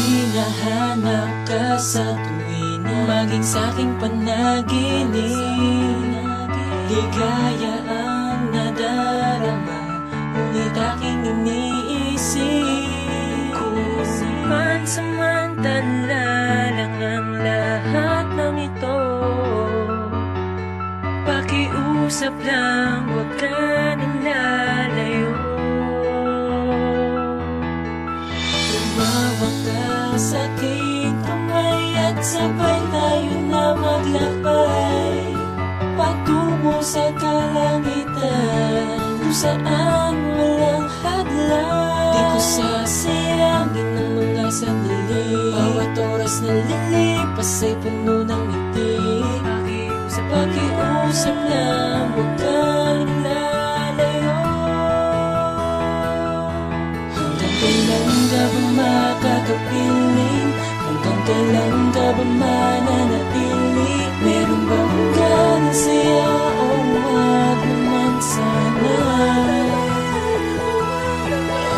hinahanap ka sa tuwina, maging sa'king panaginip. Ligaya ang nadarama, ngunit aking iniisip. Kung pansamantala lang ang lahat ng ito, pakiusap lang, huwag ka nang lalayo. Tumawag ka sa aking kamay at sabay tayo na maglakbay patungo sa kalangitan, kung saan walang hadlang. Di ko sasayangin ang mga sandali, bawat oras na lilipas ay puno ng ngiti. Pakiusap lang, huwag kang lalayo. Hanggang kailan ka ba makakapiling? Hanggang kailan ka ba mananatili? Meron bang ganang saya o wag naman sana?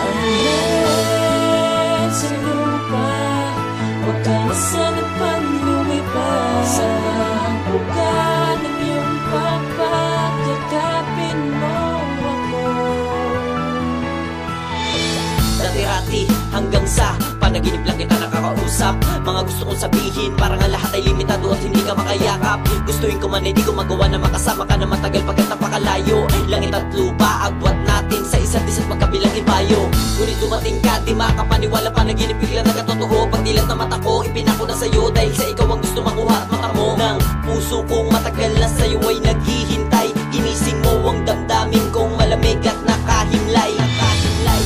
Ang lahat sa lupa, huwag ka na sana pang lumipas. Sa buka ng iyong pagpagkakapin mo ako. Dati-rati hanggang sa panaginip lang kita nakakausap. Mga gusto kong sabihin, parang ang lahat ay limitado at hindi ka makayakap. Gustuin ko man ay di ko magawa na makasama ka na matagal pagkat napakalayo. Langit at lupa, agwat natin sa isa't isa't magkabilang ibayo. Ngunit dumating ka, di makapaniwala, panaginip bigla nagkatotoo. Pagdilat na mata ko, ipinako na sa'yo dahil sa ikaw ang gusto makuha at mata mo. Nang puso kong matagal na sa'yo ay naghihintay, ginising mo ang damdamin kong malamig at nakahimlay.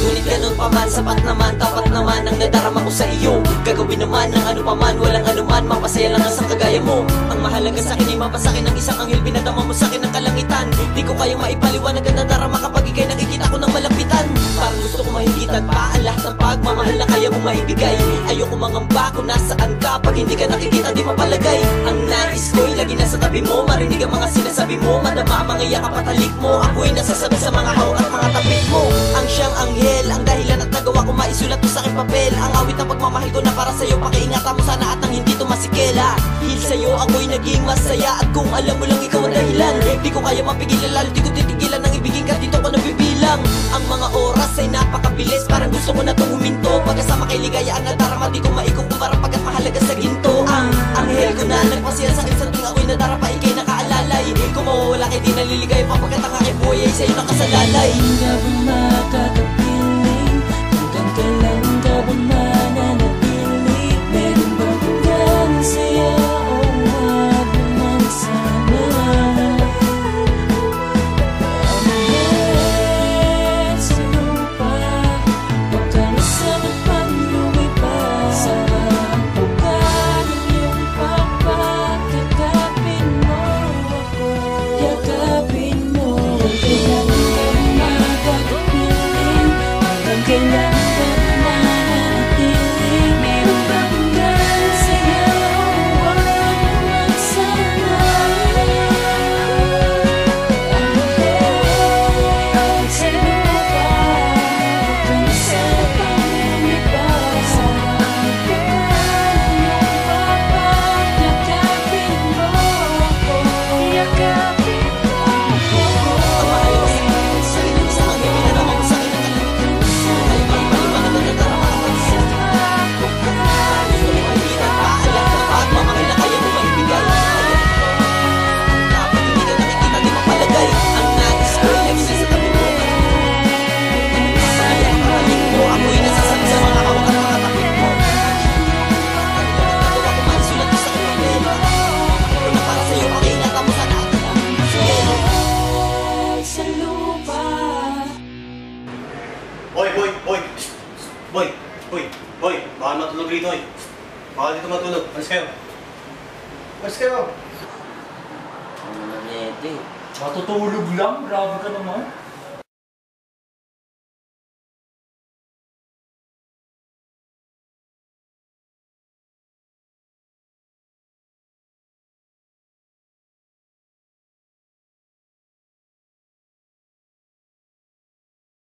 Ngunit ganun pa man, sapat naman, tapat naman ang nadarama ko sa iyo. Gagawin naman ng ano pa man, walang anuman, mapasaya lang ang kagaya mo. Ang mahalaga sa'kin ay mapasakin ng isang anghel, pinadama mo sa'kin ng kalangitan. Di ko kayang maipaliwanag ang nadarama kapag ika'y nakikita ko ng malapitan. Parang gusto ko mahigitan pa ang lahat ng pagmamahal na kaya mo maibigay. Ayoko mangamba kung nasaan ka, pag hindi ka nakikita di mapalagay. Ang nais ko'y lagi nasa tabi mo, marinig ang mga sinasabi mo, madama ang mga iyak at halik mo. Ako'y nasasabi sa mga hawak at mga tapik mo. Ang siyang anghel, ang dahilan at nagawa ko maisulat mo sa aking papel. Ang awit ng pagmamahal ko na para sa'yo, pakiingatan mo sana at nang hindi to masikela. Dahil sa'yo ako'y naging masaya, at kung alam mo lang ikaw ang dahilan, di ko kaya mapigilan, lalo di ko titigilan ang ibigin ka, dito ko nabibilang. Ang mga oras ay napakabilis, parang gusto ko na itong huminto. Pagkasama kay ligayaan na darama, di ko maikot kung parang pagkat mahalaga sa ginto. Ang anghel ko na nagpasya sa'kin sa tuwing ako'y nadarapa, ika'y nakaalalay. Kung mawawala kay di naliligay pa, pagkat ang aking buhay ay sa'yo nakasalalay. Hindi ka ba makakapiling? Hanggang kailan ka ba mananatili? Meron bang ganang saya o wag naman sana? Ang lahat sa lupa, huwag ka na sana pang lumipas. Sa buka ng iyong pagpagkakapin mo ako, yakapin mo. Kailan ka ba makakapiling? Hanggang kailan ka ba mananatili? Meron bang ganang saya o wag naman sana? Ang lahat sa lupa, huwag ka na sana pang lumipas. Sa buka ng iyong pagpagkakapin mo ako, yakapin mo ako. Ang mahalaga sa'kin ang isang anghel, pinadama mo sa'kin ng kalangitan. Ayaw maipaliwanag ang nadarama kapag sa'yo. Gusto ko mahigitan pa ang lahat ng pagmamahal na kaya mo maibigay. Kapag hindi ka nakikita di mapalagay. Ang nais ko'y lagi nasa tabi mo, masaya ang halik mo. Ako'y nasasabi sa mga hawak at mga tapik mo. Nagawa ko maisulat mo sa aking papel. Ako na para sa'yo, pakiingatan mo sana at Sa lupa. Hoy, boy, boy! Boy, boy, boy! Baka matulog rito, eh. Baka dito matulog. Alis kayo. Alis kayo. Ano na nete? Matutulog lang? Grabe ka naman.